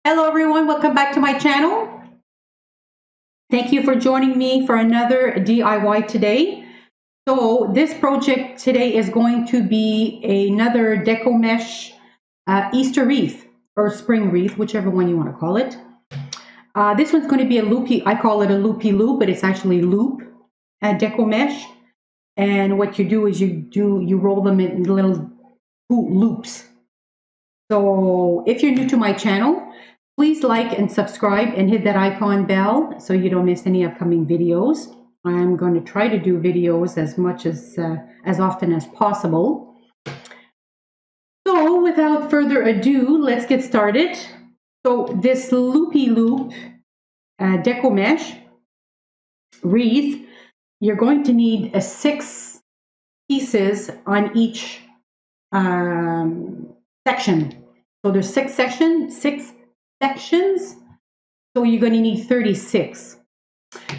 Hello everyone, welcome back to my channel. Thank you for joining me for another DIY today. So this project today is going to be another Deco Mesh Easter wreath or spring wreath, whichever one you want to call it. This one's going to be a loopy, I call it a loopy loop, but it's actually loop Deco Mesh. And what you do is you roll them in little loops. So if you're new to my channel, please like and subscribe and hit that icon bell so you don't miss any upcoming videos. I'm going to try to do videos as often as possible. So without further ado, let's get started. So this loopy loop Deco Mesh wreath, you're going to need 6 pieces on each section. So there's 6 sections, so you're going to need 36.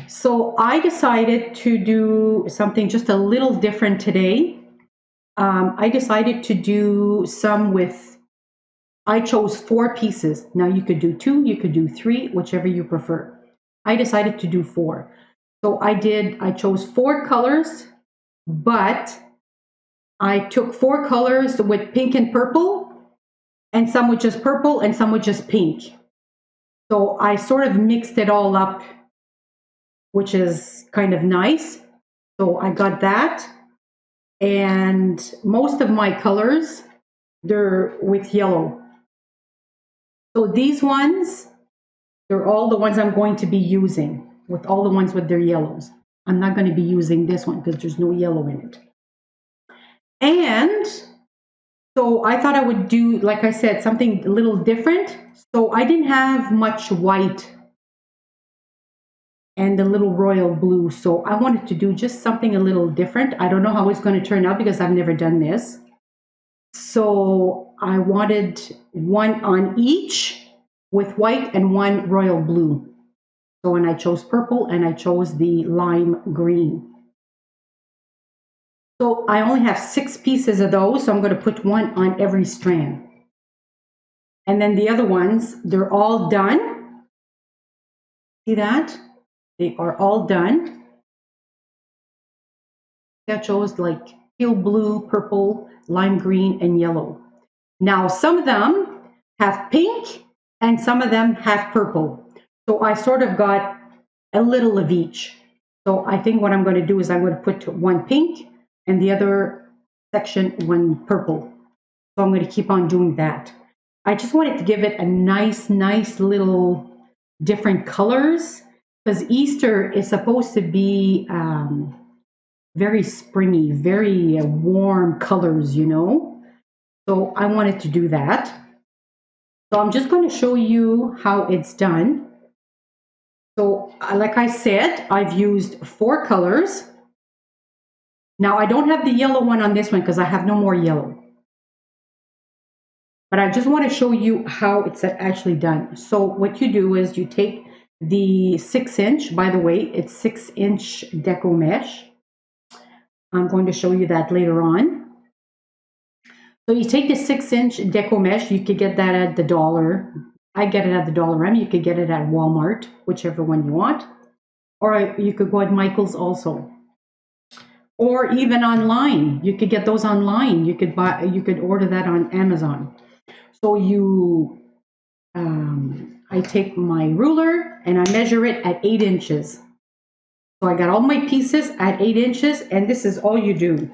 So I decided to do something just a little different today. I decided to do some I chose 4 pieces. Now you could do 2, you could do 3, whichever you prefer. I decided to do 4. So I chose 4 colors, but I took 4 colors with pink and purple, and some with just purple and some with just pink. So I sort of mixed it all up, which is kind of nice. So I got that. And most of my colors, they're with yellow. So these ones, they're all the ones I'm going to be using, with all the ones with their yellows. I'm not going to be using this one because there's no yellow in it. And so I thought I would do, like I said, something a little different. So I didn't have much white and a little royal blue. So I wanted to do just something a little different. I don't know how it's going to turn out because I've never done this. So I wanted one on each with white and one royal blue. So when I chose purple and I chose the lime green. So I only have 6 pieces of those, so I'm going to put one on every strand. And then the other ones, they're all done. See that? They are all done. I chose like teal blue, purple, lime green, and yellow. Now some of them have pink and some of them have purple. So I sort of got a little of each. So I think what I'm going to do is I'm going to put one pink and the other section one purple. So I'm going to keep on doing that. I just wanted to give it a nice little different colors, because Easter is supposed to be very springy, very warm colors, you know. So I wanted to do that. So I'm just going to show you how it's done. So like I said, I've used 4 colors. Now I don't have the yellow one on this one because I have no more yellow. But I just want to show you how it's actually done. So what you do is you take the 6-inch, by the way, it's 6-inch Deco Mesh. I'm going to show you that later on. So you take the 6-inch Deco Mesh, you could get that at the dollar. I get it at the Dollarama. You could get it at Walmart, whichever one you want. Or you could go at Michael's also. Or even online. You could get those online. You could order that on Amazon. So I take my ruler and I measure it at 8 inches. So I got all my pieces at 8 inches, and this is all you do.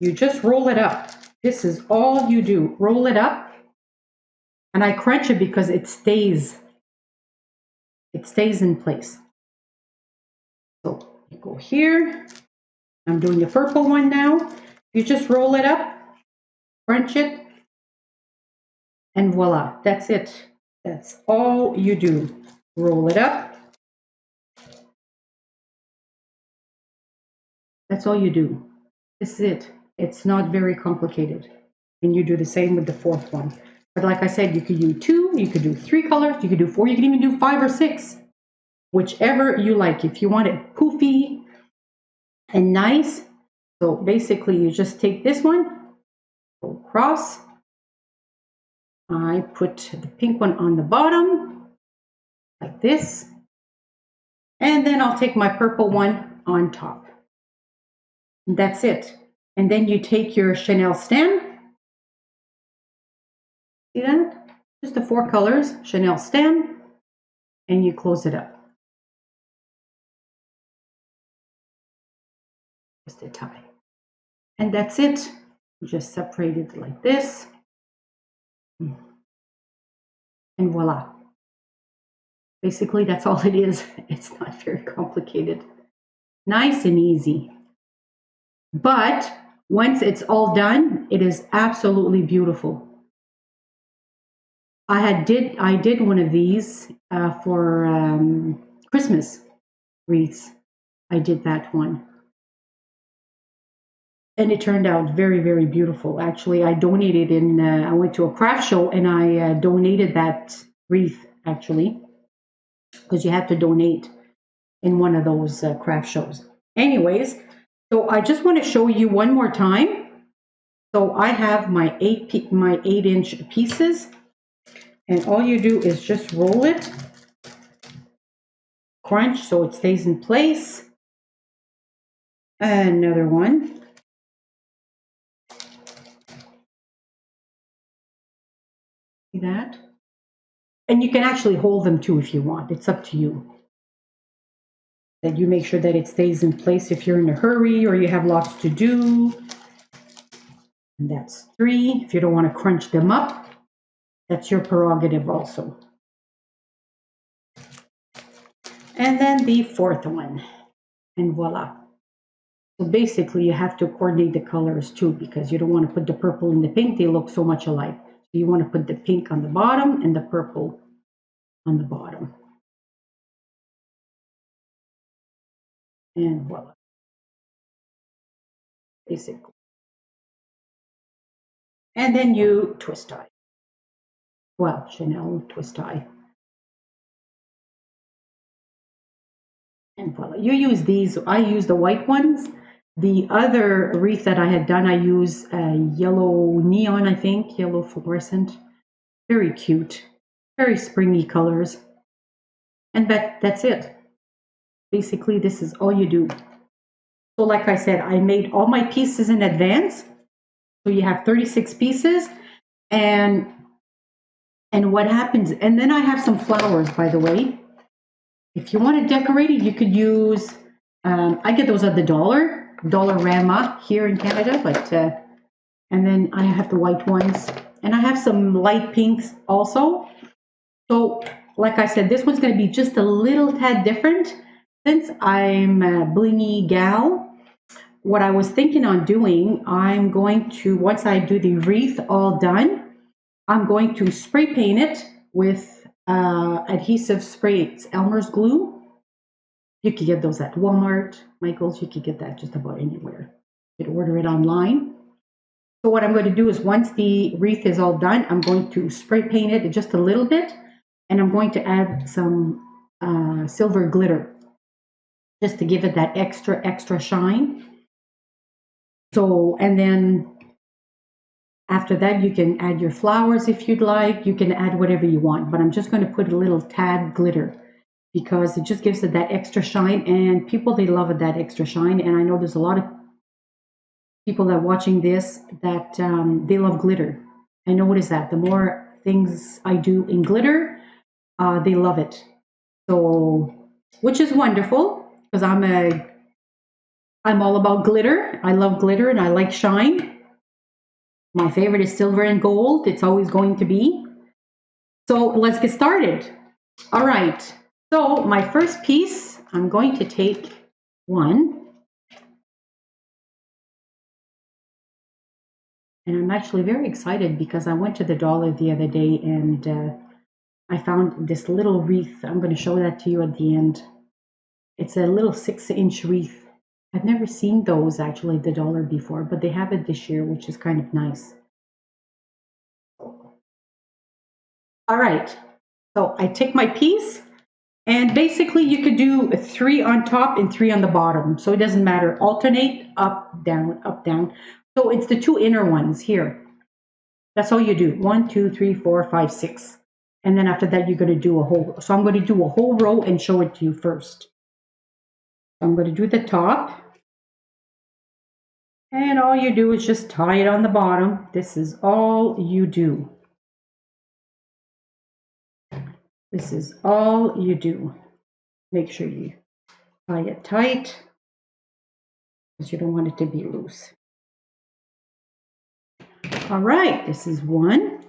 You just roll it up. This is all you do. Roll it up, and I crunch it because it stays in place. So you go here. I'm doing the purple one now. You just roll it up, crunch it, and voila, that's it. That's all you do. Roll it up. That's all you do. This is it. It's not very complicated. And you do the same with the 4th one. But like I said, you could do 2, you could do 3 colors, you could do 4, you can even do 5 or 6. Whichever you like. If you want it poofy and nice. So basically you just take this one, go across. I put the pink one on the bottom. like this. And then I'll take my purple one on top. And that's it. And then you take your Chanel stem. See that? Just the 4 colors, Chanel stem, and you close it up. Just a tie. And that's it. Just separate it like this. And voila. Basically, that's all it is. It's not very complicated. Nice and easy. But once it's all done, it is absolutely beautiful. I did one of these for Christmas wreaths. I did that one. And it turned out very, very beautiful. Actually, I donated I went to a craft show and I donated that wreath, actually, because you have to donate in one of those craft shows. Anyways, so I just want to show you one more time. So I have my 8-inch pieces, and all you do is just roll it, crunch so it stays in place. Another one. See that? And you can actually hold them too if you want. It's up to you. That you make sure that it stays in place if you're in a hurry or you have lots to do. And that's 3. If you don't want to crunch them up, that's your prerogative also. And then the 4th one. And voila. So basically you have to coordinate the colors too, because you don't want to put the purple and the pink. They look so much alike. So you want to put the pink on the bottom and the purple on the bottom. And voila. Basically. And then you twist tie. Well, Chanel twist tie. And voila. You use these. I use the white ones. The other wreath that I had done, I use yellow neon, I think, yellow fluorescent. Very cute. Very springy colors. And that's it. Basically, this is all you do. So like I said, I made all my pieces in advance. So you have 36 pieces. And what happens, and then I have some flowers, by the way. If you want to decorate it, you could use, I get those at the Dollarama here in Canada, but, and then I have the white ones. And I have some light pinks also. So, like I said, this one's going to be just a little tad different. Since I'm a blingy gal, what I was thinking on doing, I'm going to, once I do the wreath all done, I'm going to spray paint it with adhesive spray. It's Elmer's glue. You can get those at Walmart, Michael's. You can get that just about anywhere. You can order it online. So what I'm going to do is once the wreath is all done, I'm going to spray paint it just a little bit, and I'm going to add some silver glitter just to give it that extra shine. So, and then after that, you can add your flowers if you'd like. You can add whatever you want, but I'm just going to put a little tad glitter because it just gives it that extra shine, and people, they love it, that extra shine. And I know there's a lot of people that are watching this that they love glitter. I notice that the more things I do in glitter, they love it. So, which is wonderful because I'm all about glitter. I love glitter and I like shine. My favorite is silver and gold. It's always going to be. So let's get started. All right. So my first piece, I'm going to take one. And I'm actually very excited because I went to the dollar the other day and I found this little wreath. I'm going to show that to you at the end. It's a little 6-inch wreath. I've never seen those actually at the dollar before, but they have it this year, which is kind of nice. All right, so I take my piece, and basically you could do 3 on top and 3 on the bottom. So it doesn't matter, alternate, up, down, up, down. So it's the 2 inner ones here. That's all you do, 1, 2, 3, 4, 5, 6. And then after that, you're going to do a whole, so I'm going to do a whole row and show it to you first. I'm going to do the top. And all you do is just tie it on the bottom. This is all you do. This is all you do. Make sure you tie it tight because you don't want it to be loose. All right, this is one.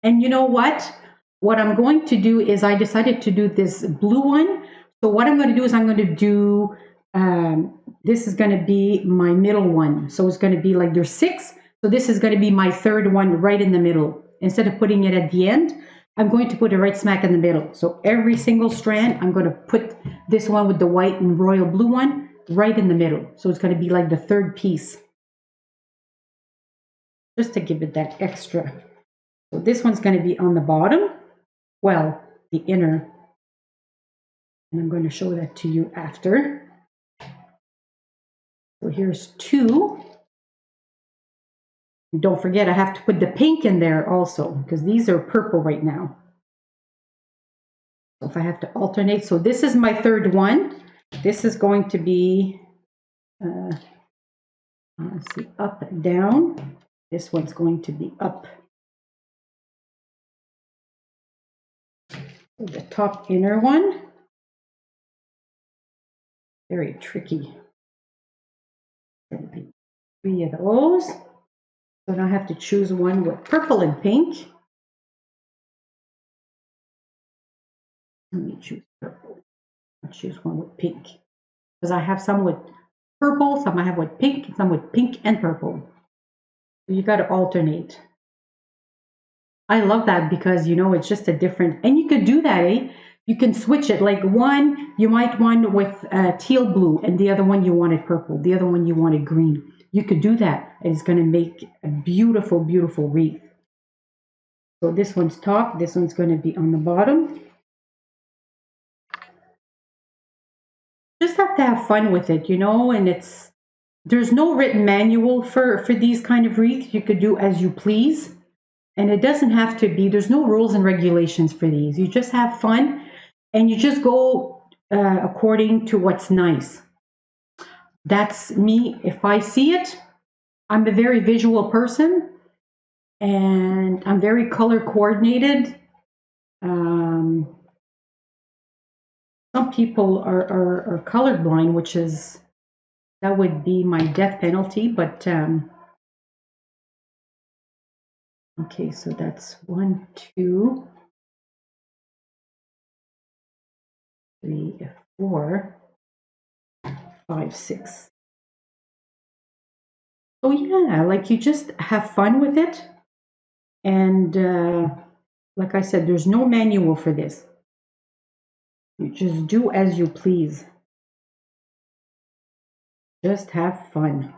And you know what? What I'm going to do is I decided to do this blue one. So what I'm going to do is I'm going to do, this is going to be my middle one. So it's going to be like there's 6. So this is going to be my third one right in the middle. Instead of putting it at the end, I'm going to put it right smack in the middle. So every single strand, I'm going to put this one with the white and royal blue one right in the middle. So it's going to be like the third piece. Just to give it that extra. So this one's going to be on the bottom, well, the inner, and I'm going to show that to you after. So here's 2. And don't forget, I have to put the pink in there also, because these are purple right now. So if I have to alternate, so this is my third one. This is going to be, let's see, up, down. This one's going to be up. The top inner one, very tricky. There'll be 3 of those. So now I have to choose one with purple and pink. Let me choose purple. I'll choose one with pink. Because I have some with purple, some I have with pink, some with pink and purple. So you got to alternate. I love that because, you know, it's just a different, and you could do that, eh? You can switch it. Like one, you might want with teal blue, and the other one you wanted purple. The other one you wanted green. You could do that. It's going to make a beautiful, beautiful wreath. So this one's top. This one's going to be on the bottom. Just have to have fun with it, you know, and there's no written manual for these kind of wreaths. You could do as you please. And it doesn't have to be, there's no rules and regulations for these. You just have fun and you just go according to what's nice. That's me. If I see it, I'm a very visual person and I'm very color coordinated. Some people are colorblind, which is, that would be my death penalty, but okay, so that's 1, 2, 3, 4, 5, 6. So yeah, like you just have fun with it. And like I said, there's no manual for this. You just do as you please. Just have fun.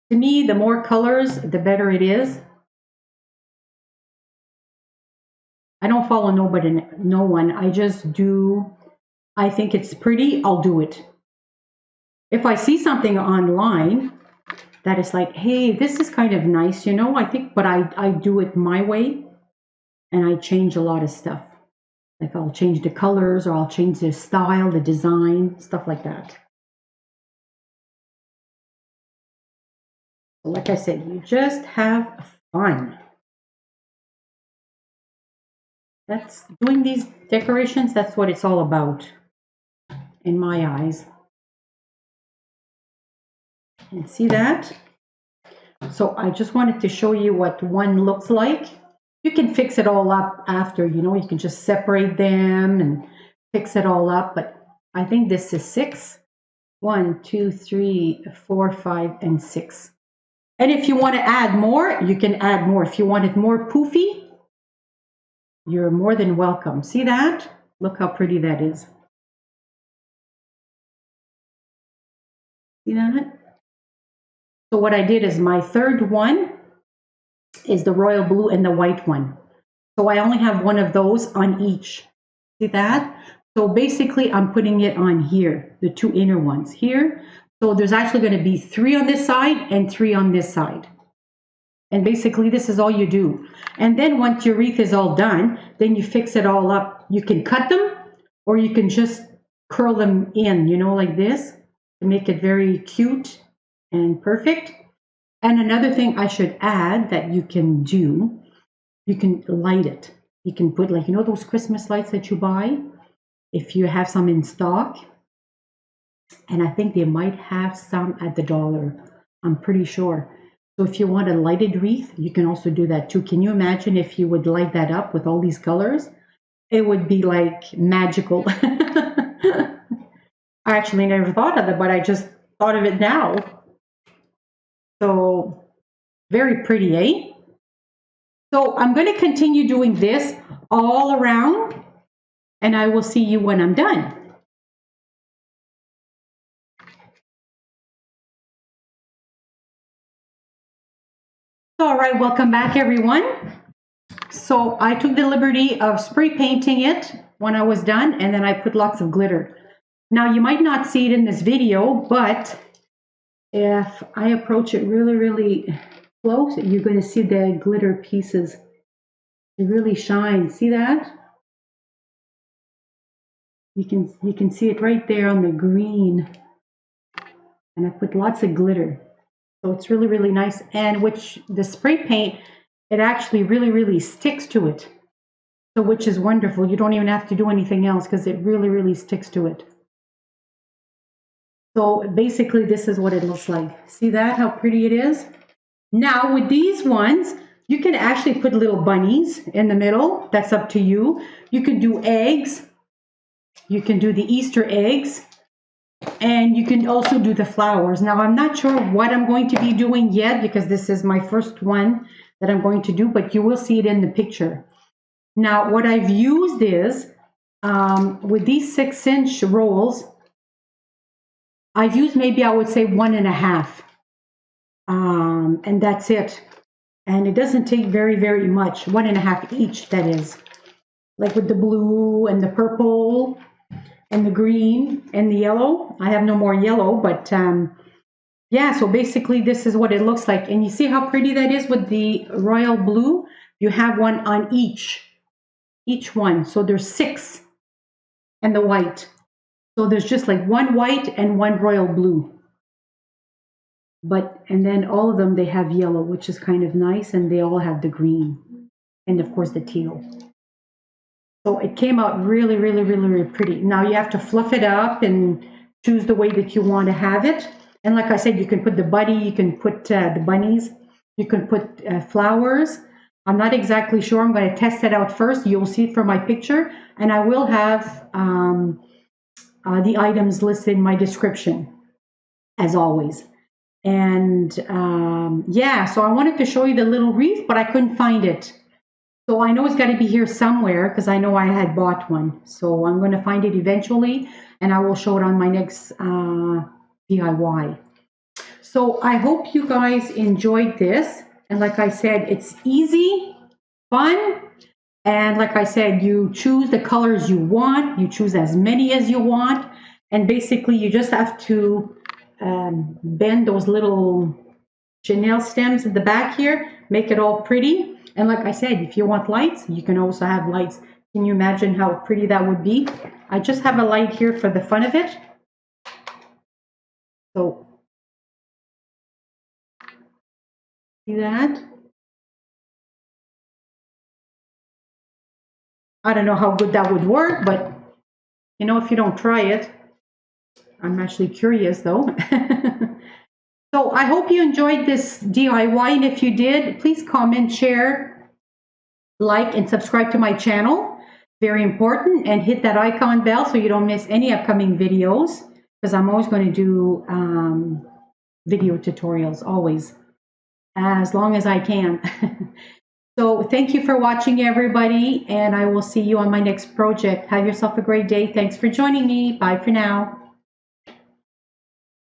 To me, the more colors, the better it is. I don't follow nobody, no one. I just do, I think it's pretty, I'll do it. If I see something online that is like, hey, this is kind of nice, you know, I think, but I do it my way and I change a lot of stuff. Like I'll change the colors or I'll change the style, the design, stuff like that. Like I said, you just have fun. That's doing these decorations, that's what it's all about in my eyes. And see that? So I just wanted to show you what one looks like. You can fix it all up after, you know, you can just separate them and fix it all up. But I think this is 6. 1, 2, 3, 4, 5, and 6. And if you want to add more, you can add more. If you want it more poofy, you're more than welcome. See that? Look how pretty that is. See that? So what I did is my third one is the royal blue and the white one. So I only have one of those on each. See that? So basically I'm putting it on here, the 2 inner ones here. So there's actually going to be 3 on this side and 3 on this side. And basically this is all you do. And then once your wreath is all done, then you fix it all up. You can cut them or you can just curl them in, you know, like this to make it very cute and perfect. And another thing I should add that you can do, you can light it. You can put, like, you know, those Christmas lights that you buy, if you have some in stock. And I think they might have some at the dollar. I'm pretty sure. So if you want a lighted wreath, you can also do that too. Can you imagine if you would light that up with all these colors? It would be like magical. I actually never thought of it, but I just thought of it now. So very pretty, eh? So I'm going to continue doing this all around, and I will see you when I'm done. All right, welcome back, everyone. So I took the liberty of spray painting it when I was done, and then I put lots of glitter. Now, you might not see it in this video, but if I approach it really, really close, you're going to see the glitter pieces. It really shines. See that? You can see it right there on the green. And I put lots of glitter. So it's really, really nice. And which the spray paint, it actually really, really sticks to it. So which is wonderful. You don't even have to do anything else because it really, really sticks to it. So basically this is what it looks like. See that, how pretty it is? Now with these ones, you can actually put little bunnies in the middle. That's up to you. You can do eggs. You can do the Easter eggs. And you can also do the flowers. Now, I'm not sure what I'm going to be doing yet because this is my first one that I'm going to do, but you will see it in the picture. Now, what I've used is, with these 6-inch rolls, I've used maybe, I would say, 1.5. And that's it. And it doesn't take very, very much. 1.5 each, that is. Like with the blue and the purple and the green and the yellow. I have no more yellow, but yeah, so basically this is what it looks like. And you see how pretty that is with the royal blue? You have one on each one. So there's 6 and the white. So there's just like one white and one royal blue. And then all of them, they have yellow, which is kind of nice. And they all have the green and of course the teal. So it came out really, really, really, really pretty. Now you have to fluff it up and choose the way that you want to have it. And like I said, you can put the buddy, you can put the bunnies, you can put flowers. I'm not exactly sure. I'm going to test it out first. You'll see it from my picture. And I will have the items listed in my description, as always. And yeah, so I wanted to show you the little wreath, but I couldn't find it. So I know it's got to be here somewhere because I know I had bought one. So I'm going to find it eventually and I will show it on my next DIY. So I hope you guys enjoyed this. And like I said, it's easy, fun. And like I said, you choose the colors you want. You choose as many as you want. And basically you just have to bend those little chenille stems at the back here, make it all pretty. And like I said, if you want lights, you can also have lights. Can you imagine how pretty that would be? I just have a light here for the fun of it. So, see that? I don't know how good that would work, but you know, if you don't try it, I'm actually curious though. So I hope you enjoyed this DIY, and if you did, please comment, share, like, and subscribe to my channel. Very important. And hit that icon bell so you don't miss any upcoming videos, because I'm always going to do video tutorials, always, as long as I can. So thank you for watching, everybody, and I will see you on my next project. Have yourself a great day. Thanks for joining me. Bye for now.